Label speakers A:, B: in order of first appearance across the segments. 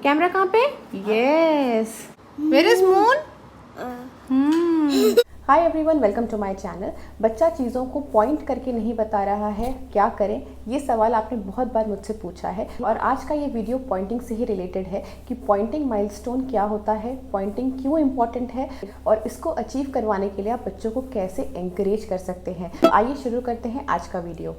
A: Camera कहाँ पे? Yes. Where is moon? Hi everyone, welcome to my channel. बच्चा चीज़ों को पॉइंट करके नहीं बता रहा है, क्या करें? ये सवाल आपने बहुत बार मुझसे पूछा है और आज का ये वीडियो पॉइंटिंग से ही रिलेटेड है कि पॉइंटिंग माइलस्टोन क्या होता है, पॉइंटिंग क्यों इम्पॉर्टेंट है और इसको अचीव करवाने के लिए आप बच्चों को कैसे एनकरेज कर सकते हैं। तो आइए शुरू करते हैं आज का वीडियो।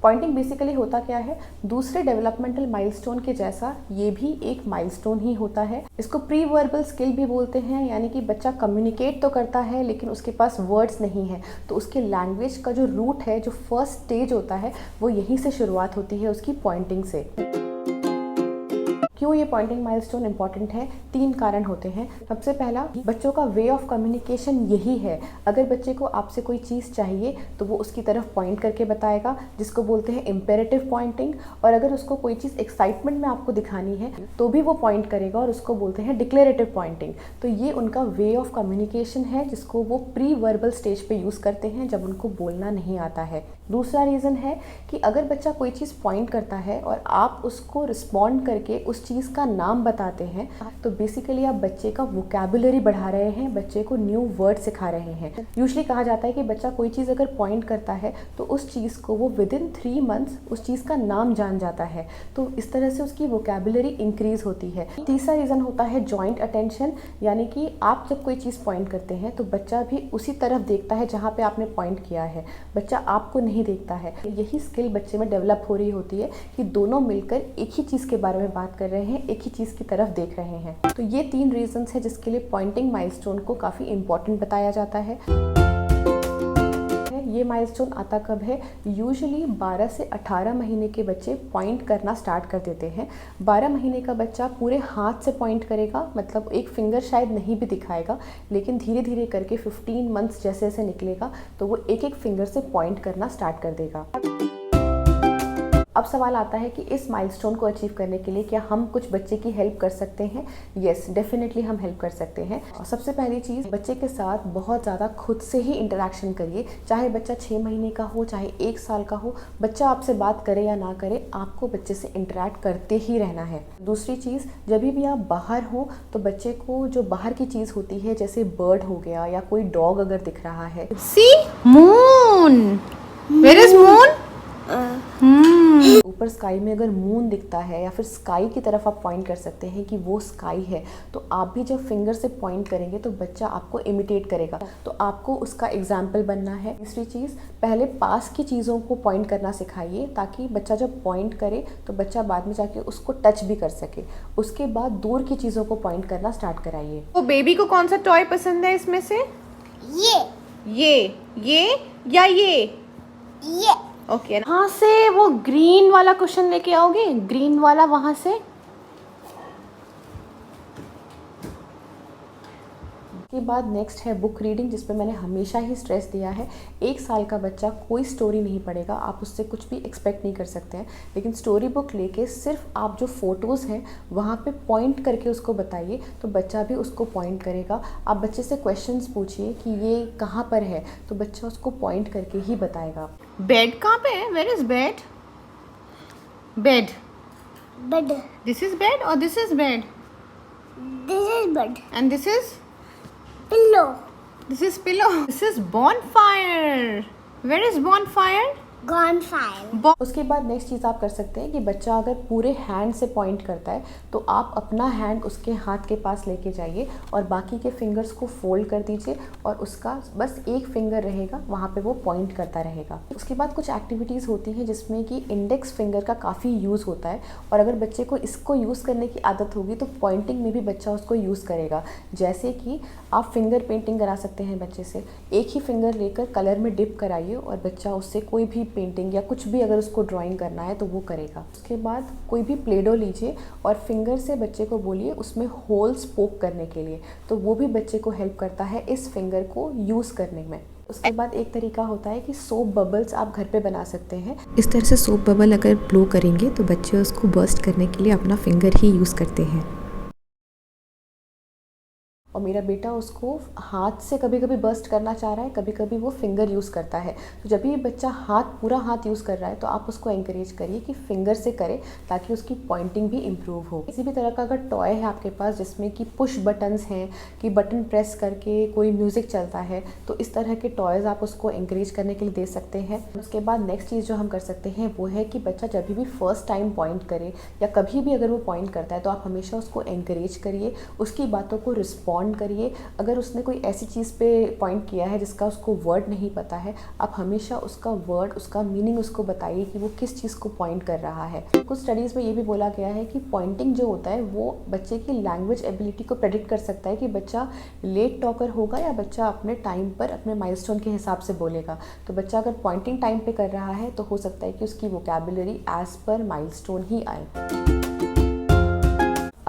A: पॉइंटिंग बेसिकली होता क्या है? दूसरे डेवलपमेंटल माइलस्टोन के जैसा ये भी एक माइलस्टोन ही होता है। इसको प्री वर्बल स्किल भी बोलते हैं, यानी कि बच्चा कम्युनिकेट तो करता है लेकिन उसके पास वर्ड्स नहीं है, तो उसके लैंग्वेज का जो रूट है, जो फर्स्ट स्टेज होता है, वो यहीं से शुरुआत होती है उसकी पॉइंटिंग से। क्यों ये पॉइंटिंग माइलस्टोन इंपॉर्टेंट है? 3 कारण होते हैं। सबसे पहला, बच्चों का वे ऑफ कम्युनिकेशन यही है। अगर बच्चे को आपसे कोई चीज़ चाहिए तो वो उसकी तरफ पॉइंट करके बताएगा, जिसको बोलते हैं इम्पेरेटिव पॉइंटिंग। और अगर उसको कोई चीज़ एक्साइटमेंट में आपको दिखानी है तो भी वो पॉइंट करेगा और उसको बोलते हैं डिक्लेरेटिव पॉइंटिंग। तो ये उनका वे ऑफ कम्युनिकेशन है, जिसको वो प्री वर्बल स्टेज पे यूज़ करते हैं जब उनको बोलना नहीं आता है। दूसरा रीज़न है कि अगर बच्चा कोई चीज़ पॉइंट करता है और आप उसको रिस्पॉन्ड करके उस चीज़ का नाम बताते हैं, तो बेसिकली आप बच्चे का वोकैबुलरी बढ़ा रहे हैं, बच्चे को न्यू वर्ड सिखा रहे हैं। यूजुअली कहा जाता है कि बच्चा कोई चीज़ अगर पॉइंट करता है तो उस चीज़ को वो विदिन 3 मंथ्स उस चीज़ का नाम जान जाता है, तो इस तरह से उसकी वोकैबुलरी इंक्रीज होती है। तीसरा रीज़न होता है जॉइंट अटेंशन, यानी कि आप जब कोई चीज़ पॉइंट करते हैं तो बच्चा भी उसी तरफ देखता है जहाँ पे आपने पॉइंट किया है, बच्चा आपको नहीं देखता है। यही स्किल बच्चे में डेवलप हो रही होती है कि दोनों मिलकर एक ही चीज़ के बारे में बात कर रहे हैं, एक ही चीज़ की तरफ देख रहे हैं। तो ये 3 रीजंस है जिसके लिए पॉइंटिंग माइलस्टोन को काफ़ी इंपॉर्टेंट बताया जाता है। ये माइलस्टोन आता कब है? यूजुअली 12 से 18 महीने के बच्चे पॉइंट करना स्टार्ट कर देते हैं। 12 महीने का बच्चा पूरे हाथ से पॉइंट करेगा, मतलब एक फिंगर शायद नहीं भी दिखाएगा, लेकिन धीरे धीरे करके 15 मंथ्स जैसे जैसे निकलेगा तो वो एक एक फिंगर से पॉइंट करना स्टार्ट कर देगा। अब सवाल आता है कि इस माइलस्टोन को अचीव करने के लिए क्या हम कुछ बच्चे की हेल्प कर सकते हैं? यस, डेफिनेटली हम हेल्प कर सकते हैं। और सबसे पहली चीज़, बच्चे के साथ बहुत ज़्यादा खुद से ही इंटरेक्शन करिए। चाहे बच्चा 6 महीने का हो, चाहे 1 साल का हो, बच्चा आपसे बात करे या ना करे, आपको बच्चे से इंटरेक्ट करते ही रहना है। दूसरी चीज़, जब भी आप बाहर हो तो बच्चे को जो बाहर की चीज़ होती है, जैसे बर्ड हो गया या कोई डॉग अगर दिख रहा है, सी मून, वेयर इज मून? ऊपर स्काई में अगर मून दिखता है या फिर स्काई की तरफ आप पॉइंट कर सकते हैं कि वो स्काई है, तो आप भी जब फिंगर से पॉइंट करेंगे तो बच्चा आपको इमिटेट करेगा, तो आपको उसका एग्जाम्पल बनना है। तीसरी चीज़, पहले पास की चीज़ों को पॉइंट करना सिखाइए, ताकि बच्चा जब पॉइंट करे तो बच्चा बाद में जाके उसको टच भी कर सके। उसके बाद दूर की चीज़ों को पॉइंट करना स्टार्ट कराइए। तो बेबी को कौन सा टॉय पसंद है इसमें से? ये या ये ओके। वहाँ से वो ग्रीन वाला क्वेश्चन लेके आओगे, ग्रीन वाला वहाँ से। के बाद नेक्स्ट है बुक रीडिंग, जिस पे मैंने हमेशा ही स्ट्रेस दिया है। 1 साल का बच्चा कोई स्टोरी नहीं पढ़ेगा, आप उससे कुछ भी एक्सपेक्ट नहीं कर सकते हैं, लेकिन स्टोरी बुक लेके सिर्फ आप जो फ़ोटोज़ हैं वहाँ पे पॉइंट करके उसको बताइए, तो बच्चा भी उसको पॉइंट करेगा। आप बच्चे से क्वेश्चंस पूछिए कि ये कहाँ पर है, तो बच्चा उसको पॉइंट करके ही बताएगा। बेड कहाँ पे है? Where is bed? Bed this is bed और this is bed? And this is
B: Pillow.
A: This is pillow. This is bonfire. Where is bonfire?
B: Gone fire.
A: उसके बाद नेक्स्ट चीज़ आप कर सकते हैं कि बच्चा अगर पूरे हैंड से पॉइंट करता है तो आप अपना हैंड उसके हाथ के पास लेके जाइए और बाकी के फिंगर्स को फोल्ड कर दीजिए और उसका बस एक फिंगर रहेगा, वहाँ पे वो पॉइंट करता रहेगा। उसके बाद कुछ एक्टिविटीज़ होती हैं जिसमें कि इंडेक्स फिंगर का काफ़ी यूज़ होता है, और अगर बच्चे को इसको यूज़ करने की आदत होगी तो पॉइंटिंग में भी बच्चा उसको यूज़ करेगा। जैसे कि आप फिंगर पेंटिंग करा सकते हैं बच्चे से, एक ही फिंगर लेकर कलर में डिप कराइए और बच्चा उससे कोई भी पेंटिंग या कुछ भी अगर उसको ड्राइंग करना है तो वो करेगा। उसके बाद कोई भी प्ले डो लीजिए और फिंगर से बच्चे को बोलिए उसमें होल्स पोक करने के लिए, तो वो भी बच्चे को हेल्प करता है इस फिंगर को यूज़ करने में। उसके बाद एक तरीका होता है कि सोप बबल्स आप घर पे बना सकते हैं।
C: इस तरह से सोप बबल अगर ब्लो करेंगे तो बच्चे उसको बर्स्ट करने के लिए अपना फिंगर ही यूज़ करते हैं।
A: और मेरा बेटा उसको हाथ से कभी कभी बर्स्ट करना चाह रहा है, कभी कभी वो फिंगर यूज़ करता है। तो जब भी बच्चा पूरा हाथ यूज़ कर रहा है तो आप उसको एंकरेज करिए कि फिंगर से करे, ताकि उसकी पॉइंटिंग भी इम्प्रूव हो। किसी भी तरह का अगर टॉय है आपके पास जिसमें कि पुश बटन्स हैं, कि बटन प्रेस करके कोई म्यूज़िक चलता है, तो इस तरह के टॉयज़ आप उसको एंकरेज करने के लिए दे सकते हैं। उसके बाद नेक्स्ट चीज़ जो हम कर सकते हैं वो है कि बच्चा जब भी फर्स्ट टाइम पॉइंट करे या कभी भी अगर वो पॉइंट करता है तो आप हमेशा उसको एंकरेज करिए, उसकी बातों को रिस्पॉन्ड करिए। अगर उसने कोई ऐसी चीज़ पे पॉइंट किया है जिसका उसको वर्ड नहीं पता है, आप हमेशा उसका वर्ड, उसका मीनिंग उसको बताइए कि वो किस चीज़ को पॉइंट कर रहा है। कुछ स्टडीज़ में ये भी बोला गया है कि पॉइंटिंग जो होता है वो बच्चे की लैंग्वेज एबिलिटी को प्रेडिक्ट कर सकता है कि बच्चा लेट टॉकर होगा या बच्चा अपने टाइम पर अपने माइलस्टोन के हिसाब से बोलेगा। तो बच्चा अगर पॉइंटिंग टाइम पे कर रहा है तो हो सकता है कि उसकी वोकैबुलरी एज पर माइलस्टोन ही आए।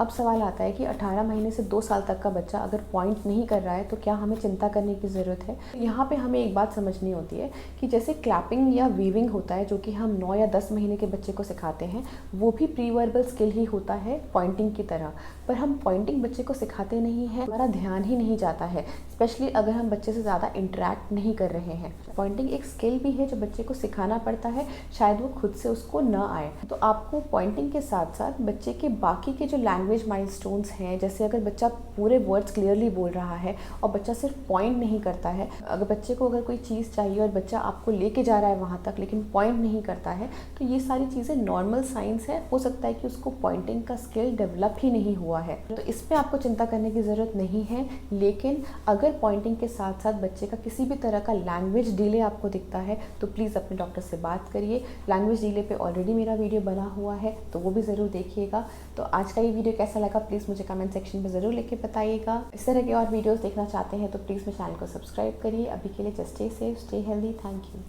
A: अब सवाल आता है कि 18 महीने से 2 साल तक का बच्चा अगर पॉइंट नहीं कर रहा है तो क्या हमें चिंता करने की ज़रूरत है। यहाँ पे हमें एक बात समझनी होती है कि जैसे क्लैपिंग या वीविंग होता है जो कि हम 9 या 10 महीने के बच्चे को सिखाते हैं, वो भी प्री वर्बल स्किल ही होता है पॉइंटिंग की तरह। पर हम पॉइंटिंग बच्चे को सिखाते नहीं हैं, हमारा ध्यान ही नहीं जाता है, स्पेशली अगर हम बच्चे से ज़्यादा इंटरेक्ट नहीं कर रहे हैं। पॉइंटिंग एक स्किल भी है जो बच्चे को सिखाना पड़ता है, शायद वो खुद से उसको ना आए। तो आपको पॉइंटिंग के साथ साथ बच्चे के बाकी के जो लैंग्वेज माइलस्टोन्स हैं, जैसे अगर बच्चा पूरे वर्ड्स क्लियरली बोल रहा है और बच्चा सिर्फ पॉइंट नहीं करता है, अगर बच्चे को अगर कोई चीज़ चाहिए और बच्चा आपको लेके जा रहा है वहाँ तक लेकिन पॉइंट नहीं करता है, तो ये सारी चीज़ें नॉर्मल साइंस है। हो सकता है कि उसको पॉइंटिंग का स्किल डेवलप ही नहीं हुआ है, तो इस पर आपको चिंता करने की ज़रूरत नहीं है। लेकिन अगर पॉइंटिंग के साथ साथ बच्चे का किसी भी तरह का लैंग्वेज डिले आपको दिखता है तो प्लीज़ अपने डॉक्टर से बात करिए। लैंग्वेज डिले पे ऑलरेडी मेरा वीडियो बना हुआ है, तो वो भी ज़रूर देखिएगा। तो आज का ये वीडियो कैसा लगा प्लीज़ मुझे कमेंट सेक्शन में ज़रूर लिख के बताइएगा। इस तरह के और वीडियोस देखना चाहते हैं तो प्लीज़ मेरे चैनल को सब्सक्राइब करिए। अभी के लिए just stay safe, stay healthy. Thank you.